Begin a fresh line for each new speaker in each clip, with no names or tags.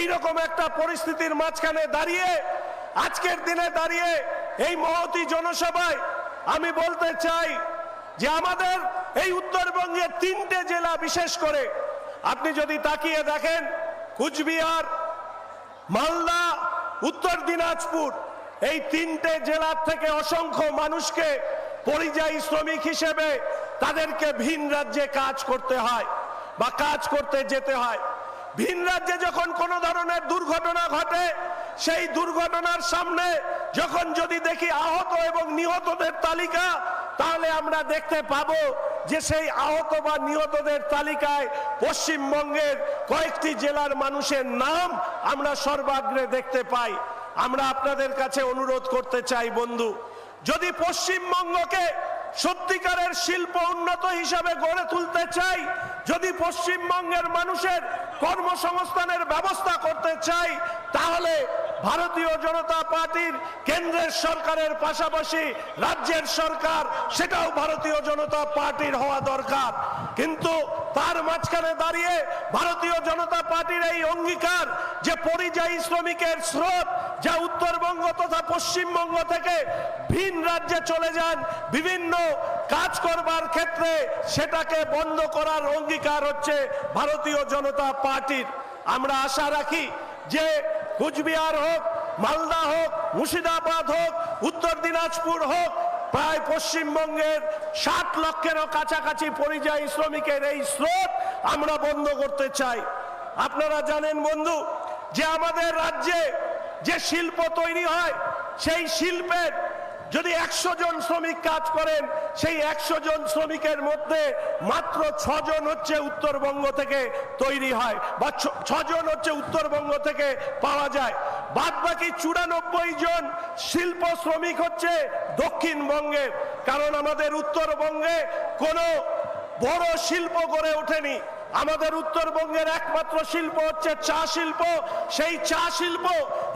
এইরকম একটা পরিস্থিতির মাঝখানে দাঁড়িয়ে আজকের দিনে দাঁড়িয়ে এই মহতী জনসভায় আমি বলতে চাই যে আমাদের এই উত্তরবঙ্গের 3টে জেলা, বিশেষ করে আপনি যদি তাকিয়ে দেখেন কুচবিহার, মালদা, উত্তর দিনাজপুর, এই 3টে জেলার থেকে অসংখ্য মানুষকে পরিযায়ী শ্রমিক হিসেবে তাদেরকে ভিন রাজ্যে কাজ করতে হয় বা কাজ করতে যেতে হয়। ভিন রাজ্যে যখন কোনো ধরনের দুর্ঘটনা ঘটে, সেই দুর্ঘটনার সামনে যখন যদি দেখি আহত এবং নিহতদের তালিকা, তাহলে আমরা দেখতে পাবো যে সেই আহত বা নিহতদের তালিকায় পশ্চিমবঙ্গের কয়েকটি জেলার মানুষের নাম আমরা সর্বাগ্রে দেখতে পাই। আমরা আপনাদের কাছে অনুরোধ করতে চাই বন্ধু, যদি পশ্চিমবঙ্গকে সত্যিকারের শিল্প উন্নত হিসাবে গড়ে তুলতে চাই, যদি পশ্চিমবঙ্গের মানুষের কর্মসংস্থানের ব্যবস্থা করতে চাই, তাহলে ভারতীয় জনতা পার্টির কেন্দ্রের সরকারের পাশাপাশি রাজ্যের সরকার, সেটাও ভারতীয় জনতা পার্টির হওয়া দরকার। কিন্তু তার মাঝখানে দাঁড়িয়ে ভারতীয় জনতা পার্টির এই অঙ্গীকার যে পরিযায়ী শ্রমিকের স্রোত যা উত্তরবঙ্গ তথা পশ্চিমবঙ্গ থেকে ভিন রাজ্যে চলে যান বিভিন্ন কাজ করবার ক্ষেত্রে, সেটাকে বন্ধ করার অঙ্গীকার হচ্ছে ভারতীয় জনতা পার্টির। আমরা আশা রাখি যে কুচবিহার হোক, মালদা হোক, মুর্শিদাবাদ হোক, উত্তর দিনাজপুর হোক, প্রায় পশ্চিমবঙ্গের 60 লক্ষেরও কাছাকাছি পরিযায়ী শ্রমিকের এই স্রোত আমরা বন্ধ করতে চাই। আপনারা জানেন বন্ধু যে আমাদের রাজ্যে যে শিল্প তৈরি হয়, সেই শিল্পের যদি 100 জন শ্রমিক কাজ করেন, সেই 100 জন শ্রমিকের মধ্যে মাত্র 6 জন হচ্ছে উত্তরবঙ্গ থেকে তৈরি হয় বা 6 জন হচ্ছে উত্তরবঙ্গ থেকে পাওয়া যায়। বাদ বাকি 94 জন শিল্প শ্রমিক হচ্ছে দক্ষিণবঙ্গের। কারণ আমাদের উত্তরবঙ্গে কোনো বড় শিল্প গড়ে ওঠেনি। আমাদের উত্তরবঙ্গের একমাত্র শিল্প হচ্ছে চা শিল্প। সেই চা শিল্প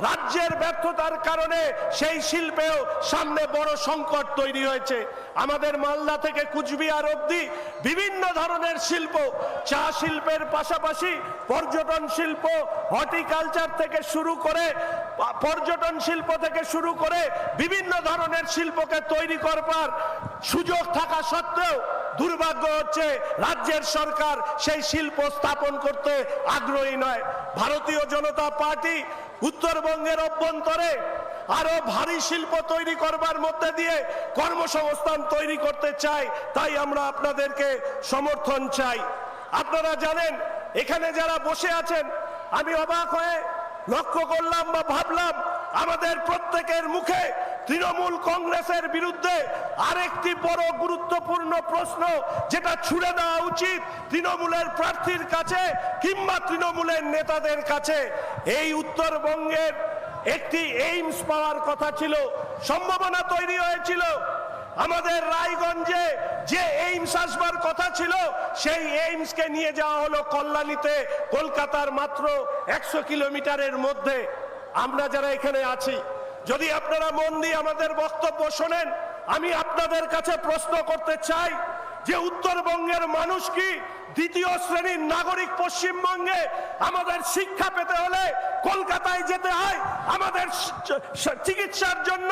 রাজ্যের ব্যর্থতার কারণে সেই শিল্পেও সামনে বড় সংকট তৈরি হয়েছে। আমাদের মালদা থেকে কুচবিহার অবধি বিভিন্ন ধরনের শিল্প, চা শিল্পের পাশাপাশি পর্যটন শিল্প, হর্টিকালচার থেকে শুরু করে পর্যটন শিল্প থেকে শুরু করে বিভিন্ন ধরনের শিল্পকে তৈরি করবার সুযোগ থাকা সত্ত্বেও দুর্ভাগ্য হচ্ছে রাজ্যের সরকার সেই শিল্প স্থাপন করতে আগ্রহী নয়। ভারতীয় জনতা পার্টি উত্তরবঙ্গের অভ্যন্তরে আরো ভারী শিল্প তৈরি করবার মধ্যে দিয়ে কর্মসংস্থান তৈরি করতে চাই। তাই আমরা আপনাদেরকে সমর্থন চাই। আপনারা জানেন এখানে যারা বসে আছেন, আমি অবাক হয়ে লক্ষ্য করলাম বা ভাবলাম আমাদের প্রত্যেকের মুখে তৃণমূল কংগ্রেসের বিরুদ্ধে আরেকটি বড় গুরুত্বপূর্ণ প্রশ্ন, যেটা ছুড়ে দেওয়া উচিত তৃণমূলের প্রার্থীর কাছে কিংবা তৃণমূলের নেতাদের কাছে। এই উত্তরবঙ্গের একটি এইমস পাওয়ার কথা ছিল, সম্ভাবনা তৈরি হয়েছিল। আমাদের রায়গঞ্জে যে এইমস আসবার কথা ছিল, সেই এইমসকে নিয়ে যাওয়া হলো কল্যাণীতে, কলকাতার মাত্র 100 কিলোমিটারের মধ্যে। আমরা যারা এখানে আছি, যদি আপনারা মন দিয়ে আমাদের বক্তব্য শোনেন, আমি আপনাদের কাছে প্রশ্ন করতে চাই যে উত্তরবঙ্গের মানুষ কি দ্বিতীয় শ্রেণীর নাগরিক? পশ্চিমবঙ্গে আমাদের শিক্ষা পেতে হলে কলকাতায় যেতে হয়, আমাদের চিকিৎসার জন্য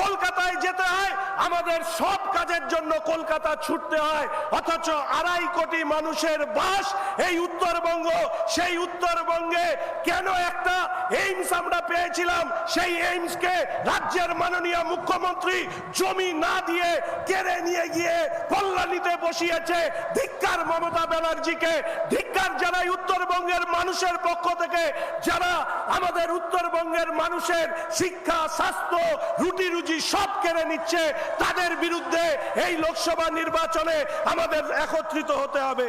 কলকাতায় যেতে হয়, আমাদের সব কাজের জন্য কলকাতা ছুটতে হয়। অথচ 2.5 কোটি মানুষের বাস এই উত্তরবঙ্গ। সেই উত্তরবঙ্গে কেন একটা এইমস আমরা পেয়েছিলাম, সেই এইমসকে রাজ্যের মাননীয় মুখ্যমন্ত্রী জমি না দিয়ে কেড়ে নিয়ে গিয়ে কল্যাণীতে বসিয়েছে। ধিক্কার মমতা ব্যানার্জিকে, ধিক্কার জানাই উত্তরবঙ্গের মানুষের পক্ষ থেকে, যারা আমাদের উত্তরবঙ্গের মানুষের শিক্ষা, স্বাস্থ্য, রুটি রুজি সব কেড়ে নিচ্ছে। তাদের বিরুদ্ধে এই লোকসভা নির্বাচনে আমাদের একত্রিত হতে হবে।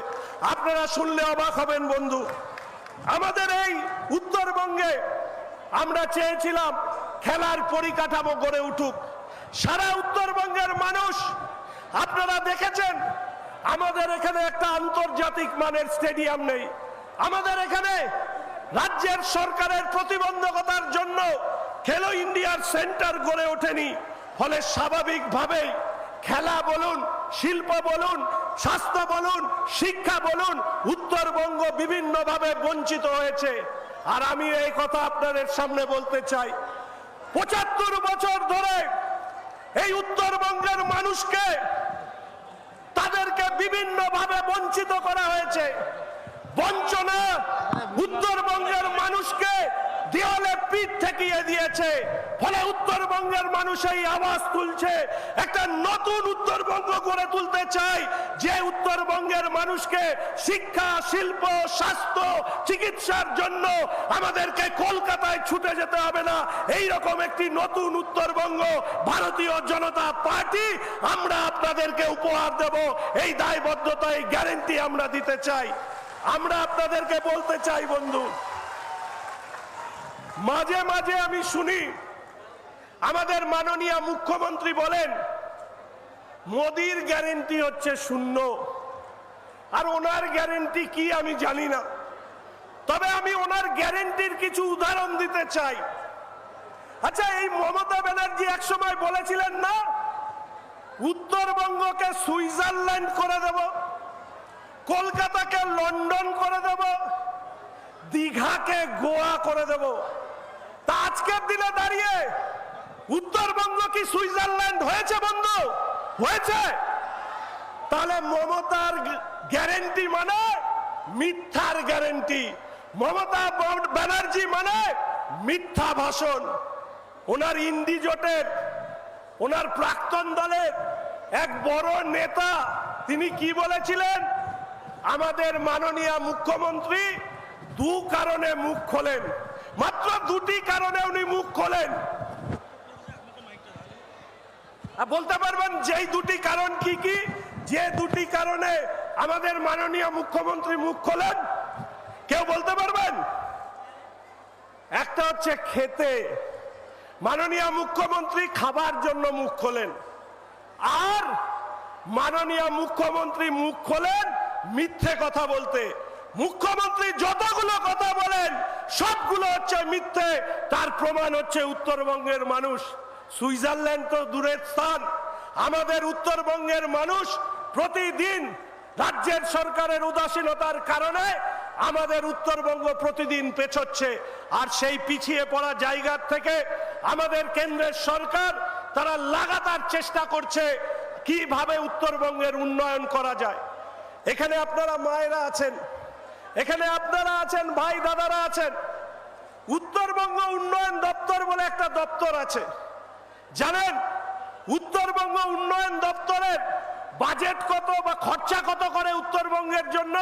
আপনারা শুনলে অবাক হবেন বন্ধু, আমাদের এই উত্তরবঙ্গে আমরা চেয়েছিলাম খেলার পরিকাঠামো গড়ে উঠুক। সারা উত্তরবঙ্গের মানুষ, আপনারা দেখেছেন আমাদের এখানে একটা আন্তর্জাতিক মানের স্টেডিয়াম নেই। আমাদের এখানে রাজ্যের সরকারের প্রতিবন্ধকতার জন্য খেলো ইন্ডিয়ার সেন্টার গড়ে ওঠেনি। ফলে স্বাভাবিকভাবেই খেলা বলুন, শিল্প বলুন, স্বাস্থ্য বলুন, শিক্ষা বলুন, উত্তরবঙ্গ বিভিন্নভাবে বঞ্চিত হয়েছে। আর আমি এই কথা আপনাদের সামনে বলতে চাই, ৭৫ বছর ধরে এই উত্তরবঙ্গের মানুষকে তাদেরকে বিভিন্নভাবে বঞ্চিত করা হয়েছে। বঞ্চনা উত্তরবঙ্গের মানুষকে দেওয়ালে পিঠ ঠেকিয়ে দিয়েছে। ফলে উত্তরবঙ্গের মানুষ এই আওয়াজ তুলছে, একটা নতুন উত্তরবঙ্গ গড়ে তুলতে চাই, যে উত্তরবঙ্গের মানুষকে শিক্ষা, শিল্প, স্বাস্থ্য, চিকিৎসার জন্য আমাদেরকে কলকাতায় ছুটে যেতে হবে না। এই রকম একটি নতুন উত্তরবঙ্গ ভারতীয় জনতা পার্টি আমরা আপনাদেরকে উপহার দেব। এই দায়বদ্ধতা, এই গ্যারান্টি আমরা দিতে চাই। আমরা আপনাদেরকে বলতে চাই বন্ধু, মাঝে মাঝে আমি শুনি আমাদের মাননীয় মুখ্যমন্ত্রী বলেন মোদির গ্যারান্টি হচ্ছে শূন্য, আর ওনার গ্যারান্টি কি আমি জানি না। তবে আমি ওনার গ্যারান্টির কিছু উদাহরণ দিতে চাই। আচ্ছা, এই মমতা ব্যানার্জি একসময় বলেছিলেন না, উত্তরবঙ্গকে সুইজারল্যান্ড করে দেব, কলকাতাকে লন্ডন করে দেব, দীঘাকে গোয়া করে দেব। তা আজকের দিনে দাঁড়িয়ে উত্তরবঙ্গ কি সুইজারল্যান্ড হয়েছে বন্ধু? হয়েছে? তাহলে মমতার গ্যারান্টি মানে মিথ্যার গ্যারান্টি, মমতা ব্যানার্জি মানে মিথ্যা ভাষণ। ওনার ইন্ডি জোটের, ওনার প্রাক্তন দলের এক বড় নেতা তিনি কি বলেছিলেন? আমাদের মাননীয় মুখ্যমন্ত্রী দু কারণে মুখ খোলেন, মাত্র দুটি কারণে উনি মুখ খোলেন। বলতে পারবেন যেই দুটি কারণ কি কি? যে দুটি কারণে আমাদের মাননীয় মুখ্যমন্ত্রী মুখ খোলেন, কেউ বলতে পারবেন? একটা হচ্ছে খেতে, মাননীয় মুখ্যমন্ত্রী খাবার জন্য মুখ খোলেন। আর মাননীয় মুখ্যমন্ত্রী মুখ খোলেন মিথ্যে কথা বলতে। মুখ্যমন্ত্রী যতগুলো কথা বলেন সবগুলো হচ্ছে মিথ্যে। তার প্রমাণ হচ্ছে উত্তরবঙ্গের মানুষ। সুইজারল্যান্ড তো দূরের স্থান, আমাদের উত্তরবঙ্গের মানুষ প্রতিদিন রাজ্যের সরকারের উদাসীনতার কারণে আমাদের উত্তরবঙ্গ প্রতিদিন পেছচ্ছে। আর সেই পিছিয়ে পড়া জায়গা থেকে আমাদের কেন্দ্রের সরকার তারা লাগাতার চেষ্টা করছে কিভাবে উত্তরবঙ্গের উন্নয়ন করা যায়। এখানে আপনারা মায়েরা আছেন, এখানে আপনারা আছেন, ভাই দাদারা আছেন। উত্তরবঙ্গ উন্নয়ন দপ্তর বলে একটা দপ্তর আছে, জানেন উত্তরবঙ্গ উন্নয়ন দপ্তরের বাজেট কত বা খরচা কত করে উত্তরবঙ্গের জন্য?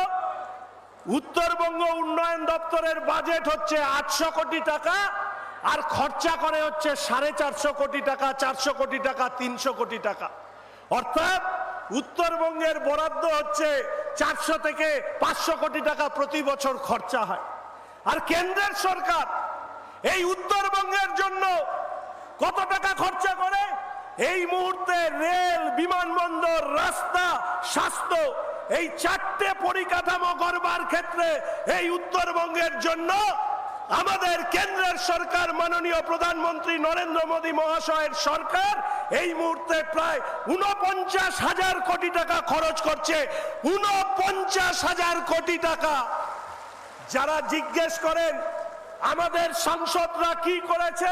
উত্তরবঙ্গ উন্নয়ন দপ্তরের বাজেট হচ্ছে 800 কোটি টাকা, আর খরচা করে হচ্ছে 450 কোটি টাকা, 400 কোটি টাকা, 300 কোটি টাকা। অর্থাৎ উত্তরবঙ্গের বরাদ্দ হচ্ছে 400 থেকে 500 কোটি টাকা প্রতি বছর খরচা হয়। আর কেন্দ্রের সরকার এই উত্তরবঙ্গের জন্য কত টাকা খরচা করে? এই মুহূর্তে রেল, বিমানবন্দর, রাস্তা, স্বাস্থ্য, এই চারটে পরিকাঠামো গড়বার ক্ষেত্রে এই উত্তরবঙ্গের জন্য আমাদের কেন্দ্রের সরকার, মাননীয় প্রধানমন্ত্রী নরেন্দ্র মোদী মহাশয়ের সরকার এই মুহূর্তে প্রায় 49,000 কোটি টাকা খরচ করছে। 49,000 কোটি টাকা। যারা জিজ্ঞেস করেন আমাদের সাংসদরা কি করেছে,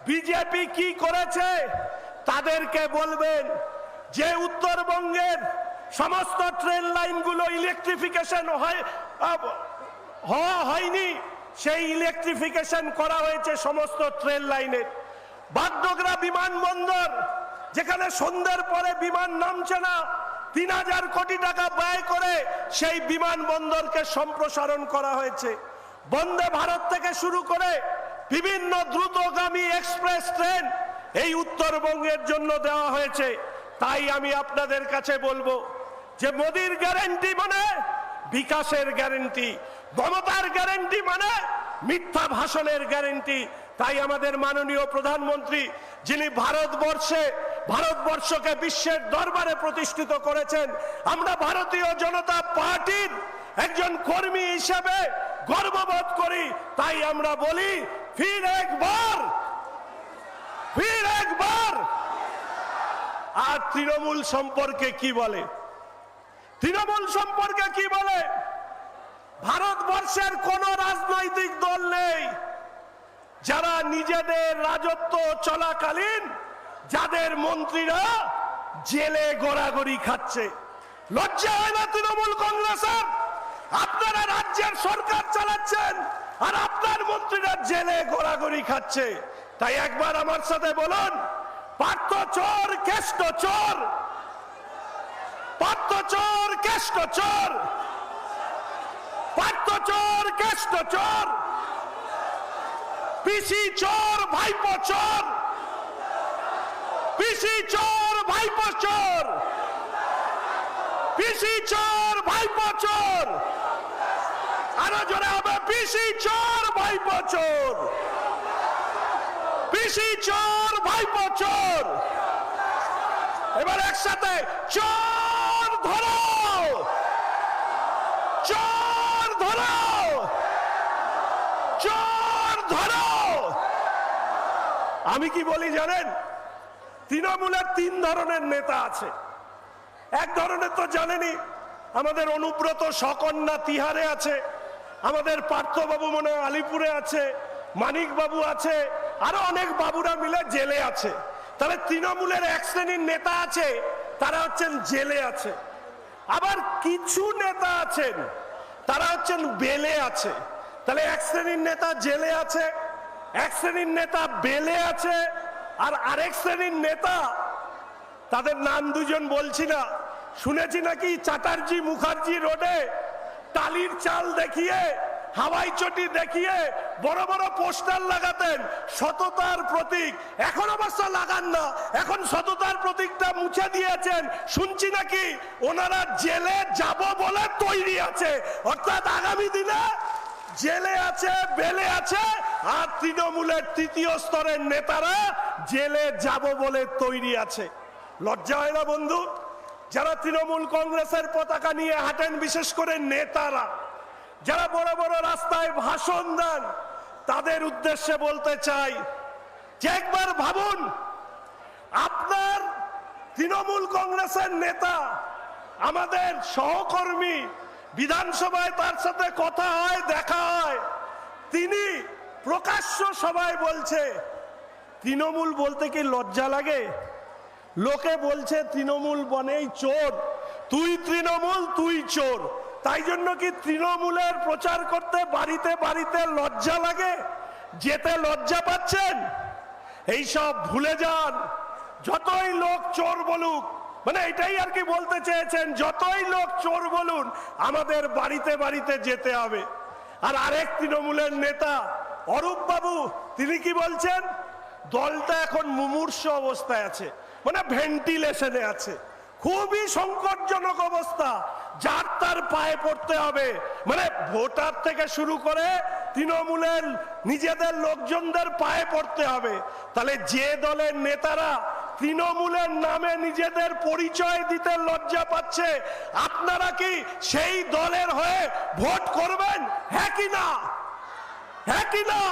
বিজেপি কি করেছে, তাদেরকে বলবেন যে উত্তরবঙ্গের সমস্ত ট্রেন লাইনগুলো ইলেকট্রিফিকেশন হয়নি, সেই ইলেকট্রিফিকেশন করা হয়েছে সমস্ত ট্রেন লাইনের। বাগডোগরা বিমানবন্দর, যেখানে সন্ধ্যের পরে বিমান নামছে না, 3,000 কোটি টাকা ব্যয় করে সেই বিমানবন্দরকে সম্প্রসারণ করা হয়েছে। বন্দে ভারত থেকে শুরু করে বিভিন্ন দ্রুতগামী এক্সপ্রেস ট্রেন এই উত্তরবঙ্গের জন্য দেওয়া হয়েছে। তাই আমি আপনাদের কাছে বলবো যে মোদির গ্যারান্টি মানে বিকাশের গ্যারান্টি, মমতার গ্যারান্টি মানে মিথ্যা ভাষণের গ্যারান্টি। তাই আমাদের মাননীয় প্রধানমন্ত্রী, যিনি ভারতবর্ষকে বিশ্বের দরবারে প্রতিষ্ঠিত করেছেন, আমরা ভারতীয় জনতা পার্টির একজন কর্মী হিসেবে গর্ববোধ করি। তাই আমরা বলি ফির একবার। আর তৃণমূল সম্পর্কে কি বলে? তৃণমূল সম্পর্কে কি বলে? ভারতবর্ষের কোন রাজনৈতিক দল নেই যারা নিজেদের রাজত্ব চলাকালীন যাদের মন্ত্রীরা জেলে গড়াগড়ি খাচ্ছে। লজ্জা হয় না তৃণমূল কংগ্রেসের? আপনারা রাজ্যের সরকার চালাচ্ছেন আর আপনার মন্ত্রীরা জেলে গড়াগড়ি খাচ্ছে। তাই একবার আমার সাথে বলুন, পার্থ চোর কেষ্ট চোর, পার্থ চোর কেষ্ট চোর, পার্থ চোর কেষ্ট চোর, পিসি চোর ভাইপো চোর, পিসি চোর ভাইপো চোর, পিসি চোর ভাইপো চোর, আরো জোরে হবে, পিসি চোর ভাইপো চোর, পিসি চোর ভাইপো চোর। এবার একসাথে চোর ধরো, চোর ধরো, চোর ধরো। আমি কি বলি জানেন, তৃণমূলের তিন ধরনের নেতা আছে। এক ধরনের তো জানেনই, আমাদের অনুব্রত সকন্যা তিহারে আছে, আমাদের পার্থবাবু মনে হয় আলিপুরে আছে, মানিক বাবু আছে, আরো অনেক বাবুরা মিলে জেলে আছে। তাহলে তৃণমূলের এক শ্রেণীর নেতা আছে, তারা হচ্ছেন জেলে আছে। আবার কিছু নেতা আছেন তারা হচ্ছেন বেলে আছে। তাহলে এক শ্রেণীর নেতা জেলে আছে, এক শ্রেণীর নেতা বেলে আছে, আর আরেক শ্রেণীর নেতা, তাদের নাম দুজন বলছি না, শুনেছি নাকি চ্যাটার্জি মুখার্জি রোডে টালির চাল দেখিয়ে, হাওয়াই চটি দেখিয়ে বড় বড় পোস্টার লাগাতেন সততার প্রতীক। এখন অবশ্য লাগান না, এখন সততার প্রতীকটা মুছে দিয়েছেন। শুনছি নাকি ওনারা জেলে যাব বলে তৈরি আছে, অর্থাৎ আগামী দিনে জেলে আছে, বেলে আছে, আর তৃণমূলের তৃতীয় স্তরের নেতারা জেলে যাব বলে তৈরি আছে। লজ্জা হয় না বন্ধু? যারা তৃণমূল কংগ্রেসের পতাকা নিয়ে হাঁটেন, বিশেষ করে নেতারা যারা বড় বড় রাস্তায় ভাষণ দেন, তাদের উদ্দেশ্যে বলতে চাই যে একবার ভাবুন, আপনার তৃণমূল কংগ্রেসের নেতা, আমাদের সহকর্মী, বিধানসভায় তার সাথে কথা হয়, দেখা হয়, তিনি প্রকাশ্য সভায় বলছে তৃণমূল বলতে কি লজ্জা লাগে? লোকে বলছে তৃণমূল বনেই চোর, তুই তৃণমূল তুই চোর। তাই জন্য কি তৃণমূলের প্রচার করতে বাড়িতে বাড়িতে লজ্জা লাগে? যেতে লজ্জা পাচ্ছেন? এইসব ভুলে যান। যতই লোক চোর বলুক, মানে এটাই আর কি বলতে চেয়েছেন, যতই লোক চোর বলুন, আমাদের বাড়িতে বাড়িতে যেতে হবে। আর আরেক তৃণমূলের নেতা অরূপ বাবু, তিনি কি বলছেন? দলটা এখন মুমূর্ষু অবস্থায় আছে, মানে ভেন্টিলেশনে আছে, খুবই সংকটজনক অবস্থা, যার তার পায়ে পড়তে হবে। মানে ভোটার থেকে শুরু করে তৃণমূলের নিজেদের লোকজনদের পায়ে পড়তে হবে। তাহলে যে দলের নেতারা তৃণমূলের নামে নিজেদের পরিচয় দিতে লজ্জা পাচ্ছে, আপনারা কি সেই দলের হয়ে ভোট করবেন? হ্যাঁ কি না? হ্যাঁ কি না?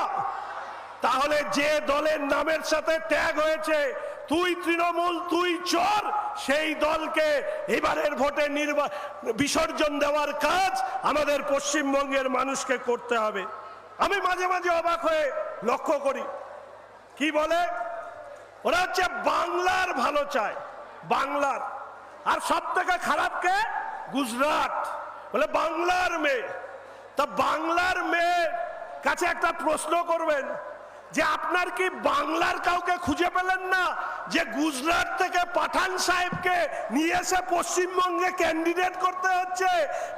তাহলে যে দলের নামের সাথে ট্যাগ হয়েছে তুই তৃণমূল তুই চোর, সেই দলকে এবারের ভোটে বিসর্জন দেওয়ার কাজ আমাদের পশ্চিমবঙ্গের মানুষকে করতে হবে। আমি মাঝে মাঝে অবাক হয়ে লক্ষ্য করি, কি বলে ওরা হচ্ছে বাংলার ভালো চায়, বাংলার। আর সব থেকে খারাপ কে? গুজরাট। বলে বাংলার মেয়ে। তা বাংলার মেয়ের কাছে একটা প্রশ্ন করবেন যে আপনার কি বাংলার কাউকে খুঁজে পেলেন না যে গুজরাট থেকে পাঠান সাহেবকে নিয়ে এসে পশ্চিমবঙ্গে ক্যান্ডিডেট করতে হচ্ছে?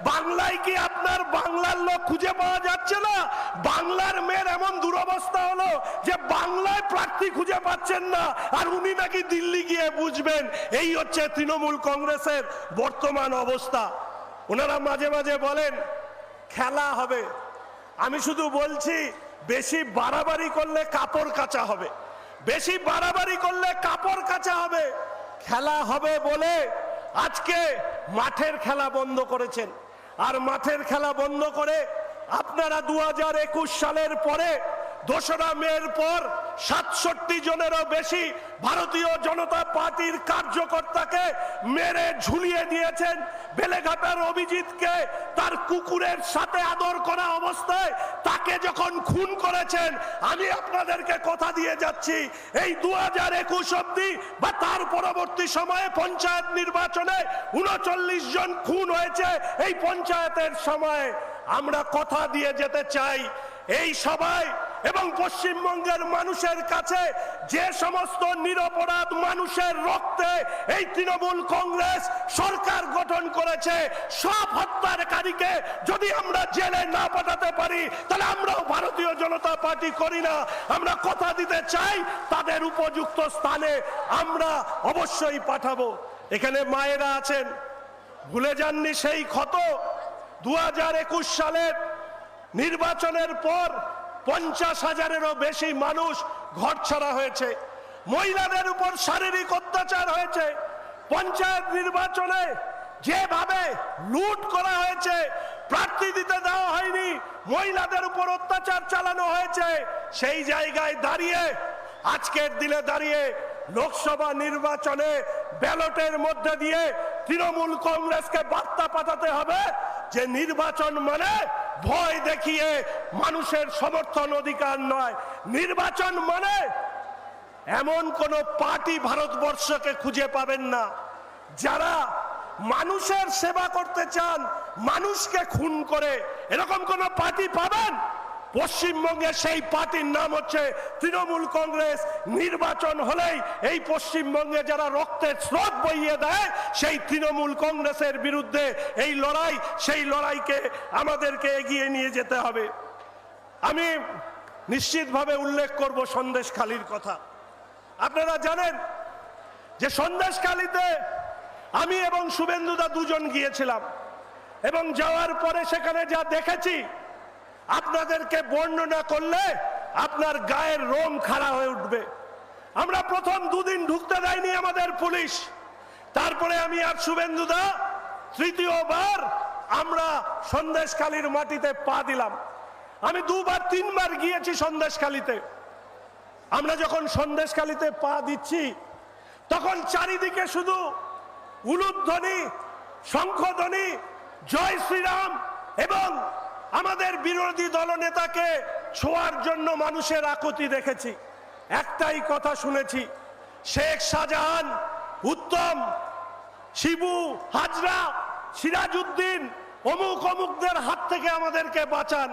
বাংলায় কি আপনার বাংলার লোক খুঁজে পাওয়া যাচ্ছে না? বাংলার মেয়ের এমন দুরবস্থা হলো যে বাংলায় প্রার্থী খুঁজে পাচ্ছেন না, আর উনি নাকি দিল্লি গিয়ে বুঝবেন। এই হচ্ছে তৃণমূল কংগ্রেসের বর্তমান অবস্থা। ওনারা মাঝে মাঝে বলেন খেলা হবে। আমি শুধু বলছি, বেশি বাড়াবাড়ি করলে কাপড় কাচা হবে, বেশি বাড়াবাড়ি করলে কাপড় কাচা হবে। খেলা হবে বলে আজকে মাঠের খেলা বন্ধ করেছেন, আর মাঠের খেলা বন্ধ করে আপনারা 2021 সালের পরে 2রা মের পর 67 জনেরও বেশি ভারতীয় জনতা পার্টির কার্যকর্তাকে মেরে ঝুলিয়ে দিয়েছেন। বেলেঘাটার অভিজিৎকে তার কুকুরের সাথে আদর করা অবস্থায় তাকে যখন খুন করেছেন, আমি আপনাদেরকে কথা দিয়ে যাচ্ছি এই 2021 অবধি বা তার পরবর্তী সময়ে পঞ্চায়েত নির্বাচনে 39 জন খুন হয়েছে এই পঞ্চায়েতের সময়। আমরা কথা দিয়ে যেতে চাই এই সবাই এবং পশ্চিমবঙ্গের মানুষের কাছে যে সমস্ত নিরপরাধ মানুষের রক্তে এই তৃণমূল কংগ্রেস সরকার গঠন করেছে, সব হত্যাকারীকে যদি আমরা জেলে না পাঠাতে পারি তাহলে আমরাও ভারতীয় জনতা পার্টি করি না। আমরা কথা দিতে চাই তাদের উপযুক্ত স্থানে আমরা অবশ্যই পাঠাবো। এখানে মায়েরা আছেন, ভুলে যাননি সেই ক্ষত। 2021 সালের নির্বাচনের পর 50,000-এরও বেশি মানুষ ঘরছাড়া হয়েছে, মহিলাদের উপর শারীরিক অত্যাচার হয়েছে, পঞ্চায়েত নির্বাচনে যেভাবে লুট করা হয়েছে, প্রার্থী দিতে দেওয়া হয়নি, মহিলাদের উপর অত্যাচার চালানো হয়েছে। সেই জায়গায় দাঁড়িয়ে আজকের দিনে দাঁড়িয়ে লোকসভা নির্বাচনে ব্যালটের মধ্যে দিয়ে তৃণমূল কংগ্রেসকে বার্তা পাঠাতে হবে যে নির্বাচন মানে ভয় দেখিয়ে মানুষের সমর্থন অধিকার নয়। নির্বাচন মানে এমন কোন পার্টি ভারতবর্ষকে খুঁজে পাবেন না যারা মানুষের সেবা করতে চান, মানুষকে খুন করে, এরকম কোন পার্টি পাবেন? পশ্চিমবঙ্গে সেই পার্টির নাম হচ্ছে তৃণমূল কংগ্রেস। নির্বাচন হলেই এই পশ্চিমবঙ্গে যারা রক্তের স্রোত বইয়ে দেয় সেই তৃণমূল কংগ্রেসের বিরুদ্ধে এই লড়াই, সেই লড়াইকে আমাদেরকে এগিয়ে নিয়ে যেতে হবে। আমি নিশ্চিতভাবে উল্লেখ করব সন্দেশখালির কথা। আপনারা জানেন যে সন্দেশখালিতে আমি এবং শুভেন্দুদা দুজন গিয়েছিলাম এবং যাওয়ার পরে সেখানে যা দেখেছি আপনাদেরকে বর্ণনা করলে আপনার গায়ের রং খাড়া হয়ে উঠবে। আমরা প্রথম দুদিন ঢুকতে দেয়নি আমাদের পুলিশ, তারপরে আমি আর শুভেন্দুদা তৃতীয়বার আমরা সন্দেশখালির মাটিতে পা দিলাম। আমি 2-3বার গিয়েছি সন্দেশখালিতে। আমরা যখন সন্দেশখালিতে পা দিচ্ছি তখন চারিদিকে শুধু উলুধ্বনি, শঙ্খধ্বনি, জয় শ্রীরাম এবং আমাদের বিরোধী দলনেতাকে ছোঁয়ার জন্য মানুষের আকুতি দেখেছি। একটাই কথা শুনেছি, শেখ শাহজাহান, উত্তম, শিবু, হাজরা, সিরাজউদ্দিন অমুক অমুকদের হাত থেকে আমাদেরকে বাঁচান।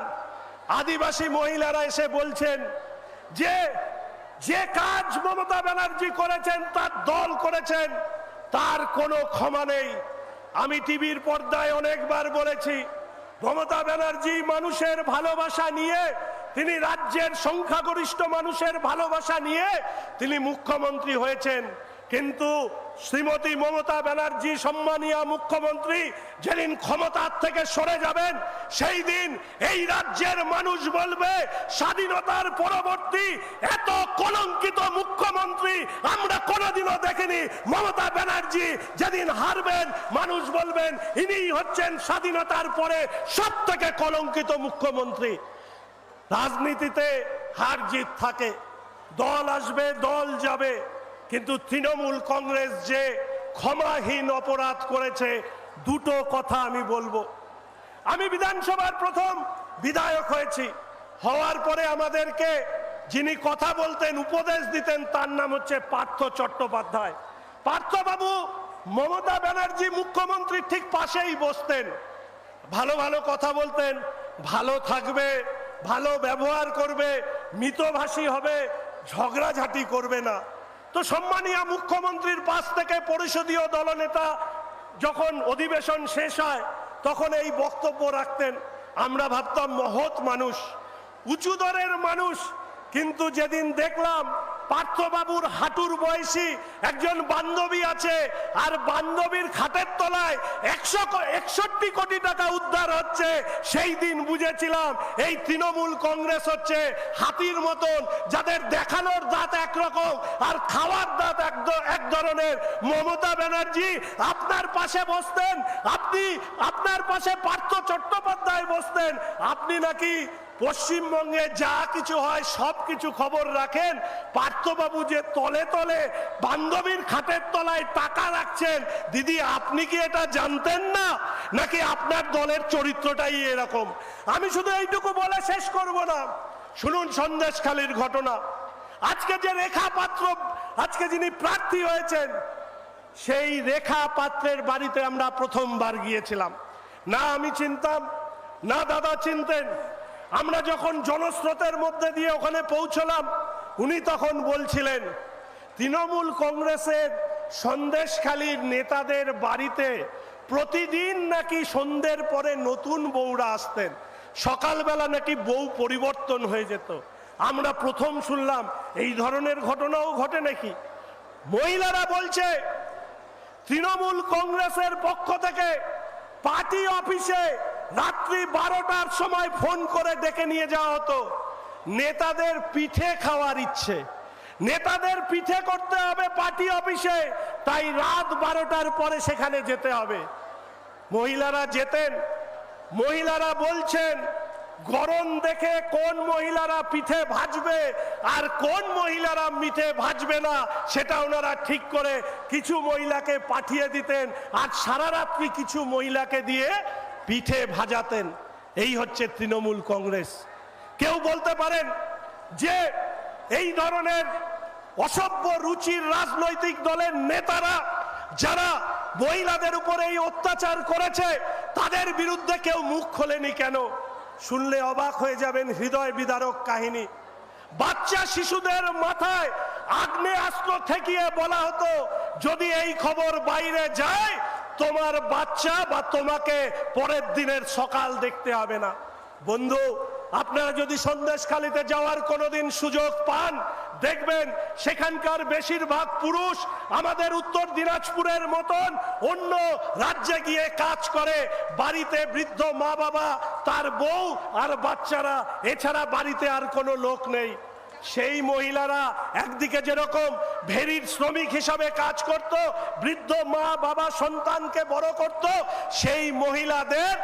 আদিবাসী মহিলারা এসে বলছেন যে যে কাজ মমতা ব্যানার্জি করেছেন, তার দল করেছেন, তার কোনো ক্ষমা নেই। আমি টিভির পর্দায় অনেকবার বলেছি মমতা ব্যানার্জি মানুষের ভালোবাসা নিয়ে, তিনি রাজ্যের সংখ্যাগরিষ্ঠ মানুষের ভালোবাসা নিয়ে তিনি মুখ্যমন্ত্রী হয়েছেন। কিন্তু শ্রীমতী মমতা ব্যানার্জি সম্মানীয় মুখ্যমন্ত্রী যেদিন ক্ষমতার থেকে সরে যাবেন সেই দিন এই রাজ্যের মানুষ বলবে স্বাধীনতার পরবর্তী এত কলঙ্কিত মুখ্যমন্ত্রী আমরা কোনোদিনও দেখিনি। মমতা ব্যানার্জি যেদিন হারবেন মানুষ বলবেন ইনিই হচ্ছেন স্বাধীনতার পরে সবথেকে কলঙ্কিত মুখ্যমন্ত্রী। রাজনীতিতে হার জিত থাকে, দল আসবে দল যাবে, কিন্তু তৃণমূল কংগ্রেস যে ক্ষমাহীন অপরাধ করেছে, দুটো কথা আমি বলবো। আমি বিধানসভার প্রথম বিধায়ক হয়েছি, হওয়ার পরে আমাদেরকে যিনি কথা বলতেন, উপদেশ দিতেন, তার নাম হচ্ছে পার্থ চট্টোপাধ্যায়। পার্থবাবু মমতা ব্যানার্জি মুখ্যমন্ত্রীর ঠিক পাশেই বসতেন, ভালো ভালো কথা বলতেন, ভালো থাকবে, ভালো ব্যবহার করবে, মিতভাষী হবে, ঝগড়াঝাটি করবে না। তো সম্মানীয় মুখ্যমন্ত্রীর পাশ থেকে পরিষদীয় দলনেতা যখন অধিবেশন শেষ হয় তখন এই বক্তব্য রাখতেন। আমরা ভাবতাম মহৎ মানুষ, উঁচু দরের মানুষ, কিন্তু যেদিন দেখলাম পার্থবাবুর হাঁটুর বয়সী একজন বান্ধবী আছে আর বান্ধবীর খাটের তলায় 161 কোটি টাকা উদ্ধার হচ্ছে, সেই দিন বুঝেছিলাম এই তৃণমূল কংগ্রেস হচ্ছে হাতির মতন, যাদের দেখানোর দাঁত একরকম আর খাওয়ার দাঁত এক ধরনের। মমতা ব্যানার্জি আপনার পাশে বসতেন, আপনার পাশে পার্থ চট্টোপাধ্যায় বসতেন, আপনি নাকি পশ্চিমবঙ্গে যা কিছু হয় সব কিছু খবর রাখেন। পার্থবাবু যে তলে তলে বান্ধবীর খাটের তলায় টাকা রাখছেন, দিদি আপনি কি এটা জানতেন না, নাকি আপনার দলের চরিত্রটাই এরকম? আমি শুধু এইটুকু বলে শেষ করব না, শুনুন সন্দেশখালীর ঘটনা। আজকে যে রেখা পাত্র, আজকে যিনি প্রার্থী হয়েছেন, সেই রেখা পাত্রের বাড়িতে আমরা প্রথমবার গিয়েছিলাম। না আমি চিনতাম, না দাদা চিনতেন। আমরা যখন জনস্রোতের মধ্যে দিয়ে ওখানে পৌঁছলাম, উনি তখন বলছিলেন তৃণমূল কংগ্রেসের সন্দেশখালীর নেতাদের বাড়িতে প্রতিদিন নাকি সন্ধ্যের পরে নতুন বউরা আসতেন, সকালবেলা নাকি বউ পরিবর্তন হয়ে যেত। আমরা প্রথম শুনলাম এই ধরনের ঘটনাও ঘটে নাকি। মহিলারা বলছে তৃণমূল কংগ্রেসের পক্ষ থেকে পার্টি অফিসে রাত্রি 12টার সময় ফোন করে ডেকে নিয়ে যাওয়া হতো। নেতাদের পিঠে খাওয়ার ইচ্ছে, নেতাদের পিঠে করতে হবে পার্টি অফিসে, তাই রাত 12টার পরে সেখানে যেতে হবে। মহিলারা যেতেন। মহিলারা বলছেন গরম দেখে কোন মহিলারা পিঠে ভাজবে আর কোন মহিলারা মিঠে ভাজবে না সেটা ওনারা ঠিক করে কিছু মহিলাকে পাঠিয়ে দিতেন, আর সারা রাত্রি কিছু মহিলাকে দিয়ে পিঠে ভাজাতেন। এই হচ্ছে তৃণমূল কংগ্রেস। কেউ বলতে পারেন যে এই ধরনের অসভ্য রুচির রাজনৈতিক দলের নেতারা যারা মহিলাদের উপরে এই অত্যাচার করেছে, তাদের বিরুদ্ধে কেউ মুখ খোলেনি কেন? শুনলে অবাক হয়ে যাবেন, হৃদয় বিদারক কাহিনী। বাচ্চা শিশুদের মাথায় আগ্নেয়াস্ত্র ঠেকিয়ে বলা হতো যদি এই খবর বাইরে যায় তোমার বাচ্চা বা তোমাকে পরের দিনের সকাল দেখতে হবে না। বন্ধু, আপনারা যদি সন্দেশখালীতে যাওয়ার কোনোদিন সুযোগ পান, দেখবেন সেখানকার বেশিরভাগ পুরুষ আমাদের উত্তর দিনাজপুরের মতন অন্য রাজ্যে গিয়ে কাজ করে। বাড়িতে বৃদ্ধ মা বাবা, তার বউ আর বাচ্চারা, এছাড়া বাড়িতে আর কোনো লোক নেই। সেই মহিলারা একদিকে যেরকম ভেরির শ্রমিক হিসাবে কাজ করত, বৃদ্ধ মা বাবা সন্তানকে বড় করত, সেই মহিলাদের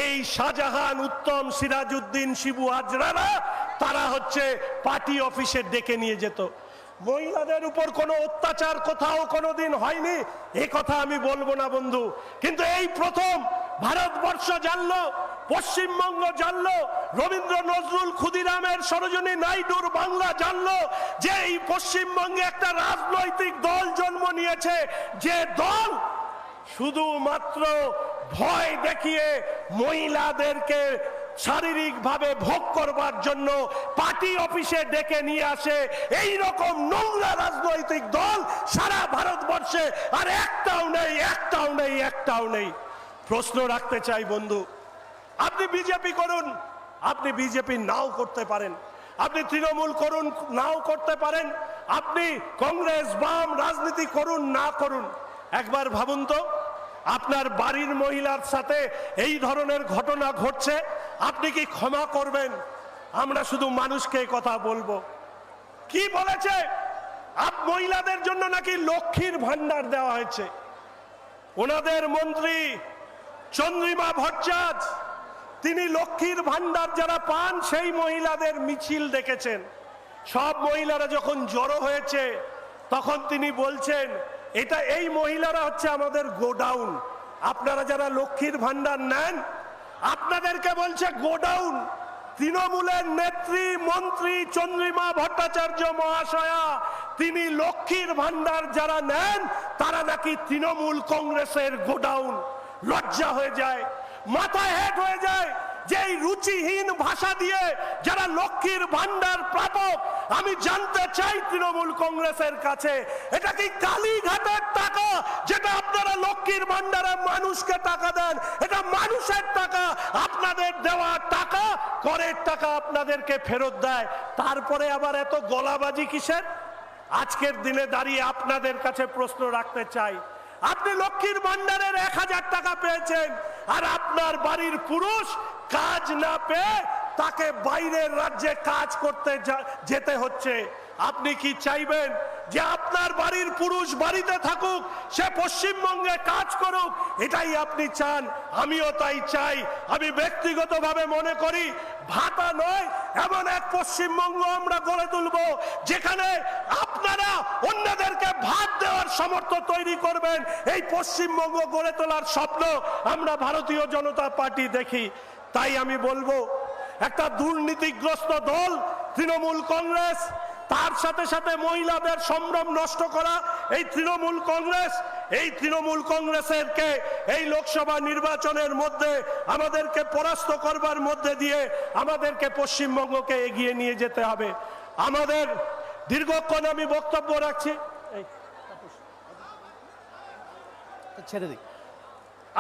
এই শাহজাহান, উত্তম, সিরাজউদ্দিন, শিবু হাজরারা তারা হচ্ছে পার্টি অফিসে ডেকে নিয়ে যেত। মহিলাদের উপর কোনো অত্যাচার কোথাও কোনোদিন হয়নি এ কথা আমি বলবো না বন্ধু, কিন্তু এই প্রথম ভারতবর্ষ জানলো, পশ্চিমবঙ্গ জানলো, রবীন্দ্র নজরুল ক্ষুদিরামের সরোজিনী নাইডুর বাংলা জানলো যে এই পশ্চিমবঙ্গে একটা রাজনৈতিক দল জন্ম নিয়েছে, যে দল শুধুমাত্র ভয় দেখিয়ে মহিলাদেরকে শারীরিকভাবে ভোগ করবার জন্য পার্টি অফিসে ডেকে নিয়ে আসে। এই রকম নোংরা রাজনৈতিক দল সারা ভারতবর্ষে আর একটাও নেই, একটাও নেই, একটাও নেই। প্রশ্ন রাখতে চাই বন্ধু, আপনি বিজেপি করুন, আপনি বিজেপি নাও করতে পারেন, আপনি তৃণমূল করুন নাও করতে পারেন, আপনি কংগ্রেস বাম রাজনীতি করুন না করুন, একবার ভাবুন তো আপনার বাড়ির মহিলার সাথে এই ধরনের ঘটনা ঘটছে, আপনি কি ক্ষমা করবেন? আমরা শুধু মানুষকে কথা বলবো। কি বলেছে? মহিলাদের জন্য নাকি লক্ষ্মীর ভান্ডার দেওয়া হয়েছে। ওনাদের মন্ত্রী চন্দ্রিমা ভট্টাচার্য তিনি লক্ষ্মীর ভান্ডার যারা পান সেই মহিলাদের মিছিল দেখেছেন। সব মহিলারা যখন জড়ো হয়েছে তখন তিনি বলছেন এটা এই মহিলারা হচ্ছে আমাদের গোডাউন, আপনারা যারা লক্ষ্মীর ভান্ডার নেন আপনাদেরকে বলছে গোডাউন। তৃণমূলের নেত্রী মন্ত্রী চন্দ্রিমা ভট্টাচার্য মহাশয়া তিনি লক্ষ্মীর ভান্ডার যারা নেন তারা নাকি তৃণমূল কংগ্রেসের গোডাউন। লজ্জা হয়ে যায়, মাথায় হেট হয়ে যায় যে এই রুচিহীন ভাষা দিয়ে যারা লক্ষ্মীর ভান্ডার প্রাপক, আমি জানতে চাই তৃণমূল কংগ্রেসের কাছে এটা কি কালীঘাটের টাকা যেটা আপনারা লক্ষ্মীর ভান্ডারে মানুষকে টাকা দেন? এটা মানুষের টাকা, আপনাদের দেওয়া টাকা, করের টাকা আপনাদেরকে ফেরত দেয়, তারপরে আবার এত গলাবাজি কিসের? আজকের দিনে দাঁড়িয়ে আপনাদের কাছে প্রশ্ন রাখতে চাই, আপনি লক্ষ্মীর ভান্ডারের 1000 টাকা পেয়েছেন আর আপনার বাড়ির পুরুষ কাজ না পেয়ে তাকে বাইরের রাজ্যে কাজ করতে যেতে হচ্ছে। আপনি কি চাইবেন যে আপনার বাড়ির পুরুষ বাড়িতে থাকুক, সে পশ্চিমবঙ্গে কাজ করুক, এটাই আপনি চান, আমিও তাই চাই। আমি ব্যক্তিগতভাবে মনে করি ভাতা নয়, এমন এক পশ্চিমবঙ্গ আমরা গড়ে তুলব যেখানে আপনারা অন্যদেরকে ভাত দেওয়ার সামর্থ্য তৈরি করবেন। এই পশ্চিমবঙ্গ গড়ে তোলার স্বপ্ন আমরা ভারতীয় জনতা পার্টি দেখি। তাই আমি বলবো, একটা দুর্নীতিগ্রস্ত দল তৃণমূল কংগ্রেস, তার সাথে সাথে মহিলাদের সম্ভ্রম নষ্ট করা এই তৃণমূল কংগ্রেস, এই তৃণমূল কংগ্রেসেরকে এই লোকসভা নির্বাচনের মধ্যে আমাদেরকে পরাস্ত করবার মধ্যে দিয়ে আমাদেরকে পশ্চিমবঙ্গকে এগিয়ে নিয়ে যেতে হবে। আমাদের দীর্ঘক্ষণ আমি বক্তব্য রাখছি, ছেড়ে দিই।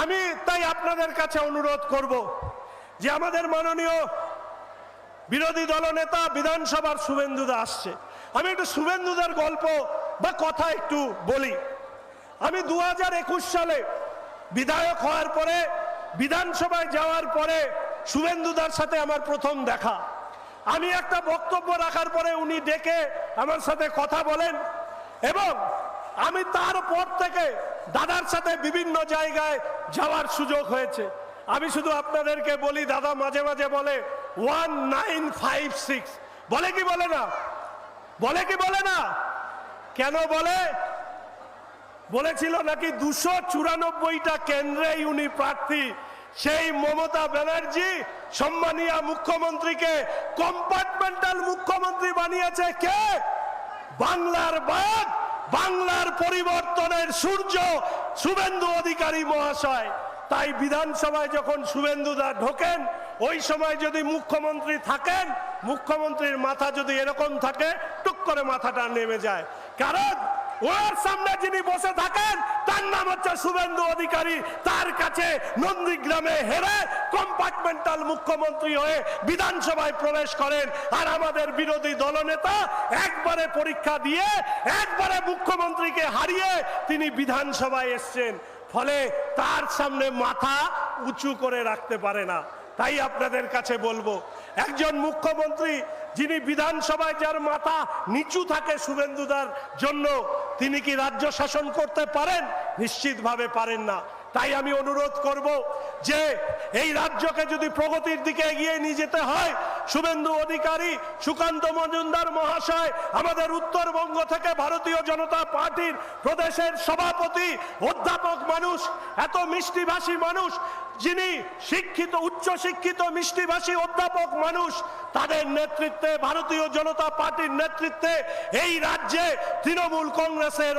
আমি তাই আপনাদের কাছে অনুরোধ করব যে আমাদের মাননীয় বিরোধী দলনেতা বিধানসভার শুভেন্দুদা আসছে, আমি একটু শুভেন্দুদার গল্প বা কথা একটু বলি। আমি 2021 সালে বিধায়ক হওয়ার পরে, বিধানসভায় যাওয়ার পরে শুভেন্দুদার সাথে আমার প্রথম দেখা। আমি একটা বক্তব্য রাখার পরে উনি ডেকে আমার সাথে কথা বলেন এবং আমি তারপর থেকে দাদার সাথে বিভিন্ন জায়গায় যাওয়ার সুযোগ হয়েছে। আমি শুধু আপনাদেরকে বলি, দাদা মাঝে মাঝে বলে 1956, বলে কি বলে না? বলে কি বলে না? কেন বলে? বলেছিল নাকি 294টা কেন্দ্রেই উনি প্রার্থী। সেই মমতা ব্যানার্জি সম্মানীয় মুখ্যমন্ত্রীকে কম্পার্টমেন্টাল মুখ্যমন্ত্রী বানিয়েছে কে? বাংলার বাঘ, বাংলার পরিবর্তনের সূর্য শুভেন্দু অধিকারী মহাশয়। তাই বিধানসভায় যখন শুভেন্দুদা ঢোকেন, ওই সময় যদি মুখ্যমন্ত্রী থাকেন, মুখ্যমন্ত্রীর মাথা যদি এরকম থাকে, টুক করে মাথাটা নেমে যায়। কারণ ওর সামনে যিনি বসে থাকেন তার নাম হচ্ছে শুভেন্দু অধিকারী। তার কাছে নন্দীগ্রামে হেরে কম্পার্টমেন্টাল মুখ্যমন্ত্রী হয়ে বিধানসভায় প্রবেশ করেন। আর আমাদের বিরোধী দলনেতা একবারে পরীক্ষা দিয়ে একবারে মুখ্যমন্ত্রীকে হারিয়ে তিনি বিধানসভায় এসছেন, ফলে তার সামনে মাথা উঁচু করে রাখতে পারে না। তাই আপনাদের কাছে বলবো, একজন মুখ্যমন্ত্রী যিনি বিধানসভায় যার মাথা নিচু থাকে শুভেন্দুদার জন্য, তিনি কি রাজ্য শাসন করতে পারেন? নিশ্চিতভাবে পারেন না। তাই আমি অনুরোধ করব যে এই রাজ্যকে যদি প্রগতির দিকে এগিয়ে নিয়ে যেতে হয়, শুভেন্দু অধিকারী, সুকান্ত মজুমদার মহাশয়, আমাদের উত্তরবঙ্গ থেকে ভারতীয় জনতা পার্টির প্রদেশের সভাপতি, অধ্যাপক মানুষ, এত মিষ্টিভাষী মানুষ, যিনি শিক্ষিত, উচ্চ শিক্ষিত মিষ্টিভাষী অধ্যাপক মানুষ, তাদের নেতৃত্বে, ভারতীয় জনতা পার্টির নেতৃত্বে এই রাজ্যে তৃণমূল কংগ্রেসের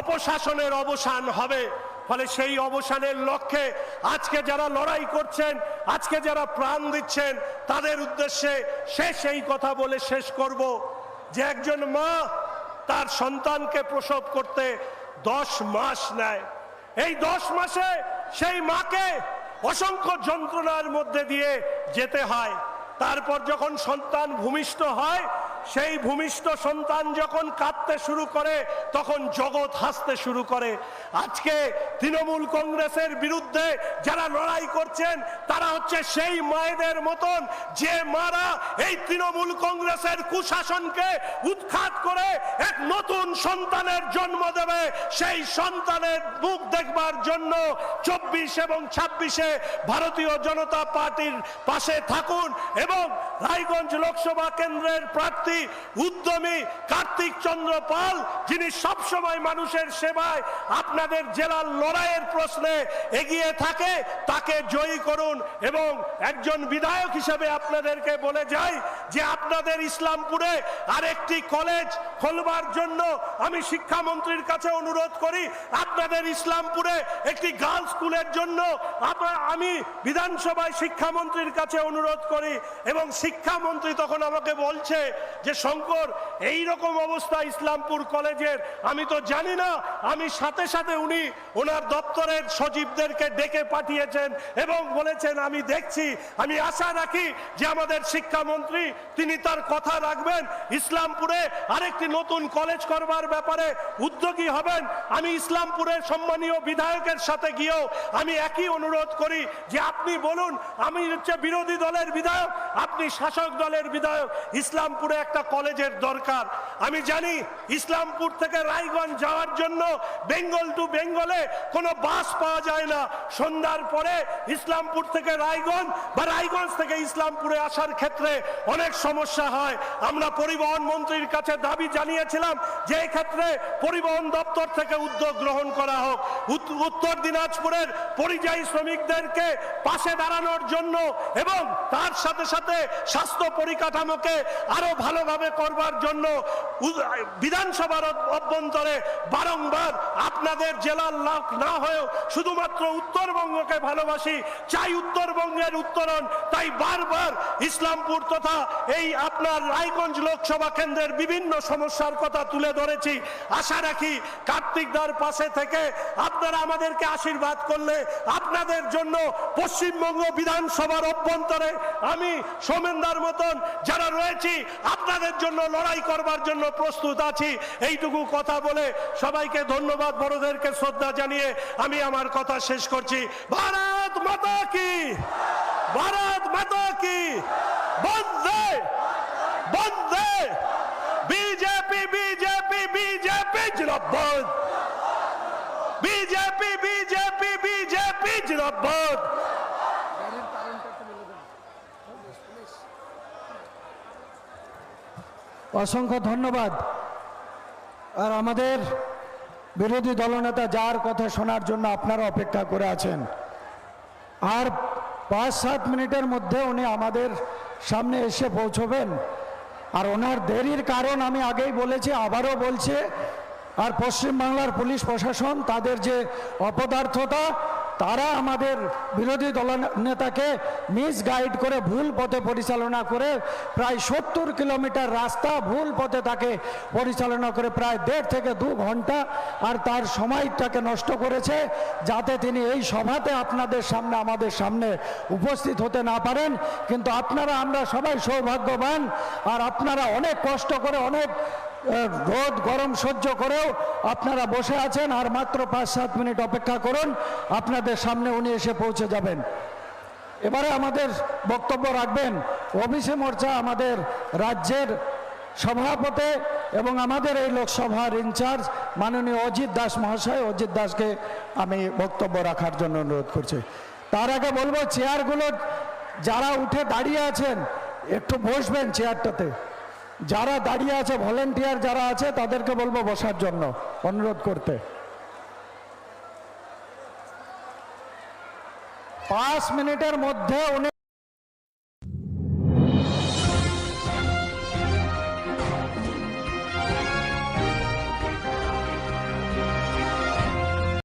অপশাসনের অবসান হবে। ফলে সেই অবসানের লক্ষ্যে আজকে যারা লড়াই করছেন, আজকে যারা প্রাণ দিচ্ছেন, তাদের উদ্দেশ্যে এই কথা বলে শেষ করব যে একজন মা তার সন্তানকে প্রসব করতে 10 মাস নেয়। এই 10 মাসে সেই মাকে অসংখ্য যন্ত্রণার মধ্যে দিয়ে যেতে হয়। তারপর যখন সন্তান ভূমিষ্ঠ হয়, সেই ভূমিষ্ঠ সন্তান যখন কাঁদতে শুরু করে, তখন জগৎ হাসতে শুরু করে। আজকে তৃণমূল কংগ্রেসের বিরুদ্ধে যারা লড়াই করছেন, তারা হচ্ছে সেই মায়েদের মতন যে মারা এই তৃণমূল কংগ্রেসের কুশাসনকে উৎখাত করে এক নতুন সন্তানের জন্ম দেবে। সেই সন্তানের মুখ দেখবার জন্য 24 এবং 26-এ ভারতীয় জনতা পার্টির পাশে থাকুন এবং রায়গঞ্জ লোকসভা কেন্দ্রের প্রার্থী উদ্যমী কার্তিক চন্দ্র পাল, যিনি সবসময় মানুষের সেবায় আপনাদের জেলার লড়াইয়ের প্রশ্নে এগিয়ে থাকে, তাকে জয়ী করুন। এবং একজন বিধায়ক হিসেবে আপনাদেরকে বলে যাই যে আপনাদের ইসলামপুরে আরেকটি কলেজ খোলবার জন্য আমি শিক্ষামন্ত্রীর কাছে অনুরোধ করি। আপনাদের ইসলামপুরে একটি গার্লস স্কুলের জন্য আমি বিধানসভায় শিক্ষামন্ত্রীর কাছে অনুরোধ করি এবং শিক্ষামন্ত্রী তখন আমাকে বলছে যে শঙ্কর, এই রকম অবস্থা ইসলামপুর কলেজের, আমি তো জানি না। আমি সাথে সাথে উনি ওনার দপ্তরের সচিবদেরকে ডেকে পাঠিয়েছেন এবং বলেছেন আমি দেখছি। আমি আশা রাখি যে আমাদের শিক্ষামন্ত্রী তিনি তার কথা রাখবেন, ইসলামপুরে আরেকটি নতুন কলেজ করবার ব্যাপারে উদ্যোগী হবেন। আমি ইসলামপুরের সম্মানীয় বিধায়কের সাথে গিয়েও আমি একই অনুরোধ করি যে আপনি বলুন, আমি হচ্ছে বিরোধী দলের বিধায়ক, আপনি শাসক দলের বিধায়ক, ইসলামপুরে একটা কলেজের দরকার দরকার। আমি জানি ইসলামপুর থেকে রায়গঞ্জ যাওয়ার জন্য বেঙ্গল টু বেঙ্গলে কোনো বাস পাওয়া যায় না। সন্ধ্যার পরে ইসলামপুর থেকে রায়গঞ্জ বা রায়গঞ্জ থেকে ইসলামপুরে আসার ক্ষেত্রে অনেক সমস্যা হয়। আমরা পরিবহন মন্ত্রীর কাছে দাবি জানিয়েছিলাম যে এক্ষেত্রে পরিবহন দপ্তর থেকে উদ্যোগ গ্রহণ করা হোক। উত্তর দিনাজপুরের পরিযায়ী শ্রমিকদেরকে পাশে দাঁড়ানোর জন্য এবং তার সাথে সাথে স্বাস্থ্য পরিকাঠামোকে আরো ভালোভাবে করবার জন্য বিধানসভার অভ্যন্তরে বারংবার আপনাদের জেলার লোক না হয়েও শুধুমাত্র উত্তরবঙ্গকে ভালোবাসি, চাই উত্তরবঙ্গের উত্তরণ, তাই বারবার ইসলামপুর তথা এই আপনার রায়গঞ্জ লোকসভা কেন্দ্রের বিভিন্ন সমস্যার কথা তুলে ধরেছি। আশা রাখি কার্তিকদার পাশে থেকে আপনারা আমাদেরকে আশীর্বাদ করলে আপনাদের জন্য পশ্চিমবঙ্গ বিধানসভার অভ্যন্তরে আমি সোমেনদার মতন যারা রয়েছি আপনাদের জন্য লড়াই করবার জন্য প্রস্তুত আছি। এইটুকু কথা বলে সবাইকে ধন্যবাদ, বড়দেরকে শ্রদ্ধা জানিয়ে আমি আমার কথা শেষ করছি। ভারত মাতা কি, ভারত মাতা কি, বন্দে বন্দে, বিজেপি বিজেপি বিজেপি জিন্দাবাদ, বিজেপি বিজেপি বিজেপি জিন্দাবাদ।
অসংখ্য ধন্যবাদ। আর আমাদের বিরোধী দলনেতা যার কথা শোনার জন্য আপনারা অপেক্ষা করে আছেন, আর 5-7 মিনিটের মধ্যে উনি আমাদের সামনে এসে পৌঁছবেন। আর ওনার দেরির কারণ আমি আগেই বলেছি, আবারও বলছি, আর পশ্চিমবাংলার পুলিশ প্রশাসন তাদের যে অপদার্থতা, তারা আমাদের বিরোধী দলনেতাকে মিসগাইড করে ভুল পথে পরিচালনা করে প্রায় 70 কিলোমিটার রাস্তা ভুল পথে তাকে পরিচালনা করে প্রায় 1.5 থেকে 2 ঘন্টা আর তার সময়টাকে নষ্ট করেছে, যাতে তিনি এই সভাতে আপনাদের সামনে আমাদের সামনে উপস্থিত হতে না পারেন। কিন্তু আপনারা, আমরা সবাই সৌভাগ্যবান, আর আপনারা অনেক কষ্ট করে, অনেক রোদ গরম সহ্য করেও আপনারা বসে আছেন। আর মাত্র 5-7 মিনিট অপেক্ষা করুন, আপনাদের সামনে উনি এসে পৌঁছে যাবেন। এবারে আমাদের বক্তব্য রাখবেন ওবিসি মোর্চা আমাদের রাজ্যের সভাপতি এবং আমাদের এই লোকসভার ইনচার্জ মাননীয় অজিত দাস মহাশয়। অজিত দাসকে আমি বক্তব্য রাখার জন্য অনুরোধ করছি। তার আগে বলবো, চেয়ারগুলো যারা উঠে দাঁড়িয়ে আছেন একটু বসবেন চেয়ারটাতে। যারা দাঁড়িয়ে আছে, ভলেন্টিয়ার যারা আছে, তাদেরকে বলবো বসার জন্য অনুরোধ করতে। 5 মিনিটের মধ্যে উনি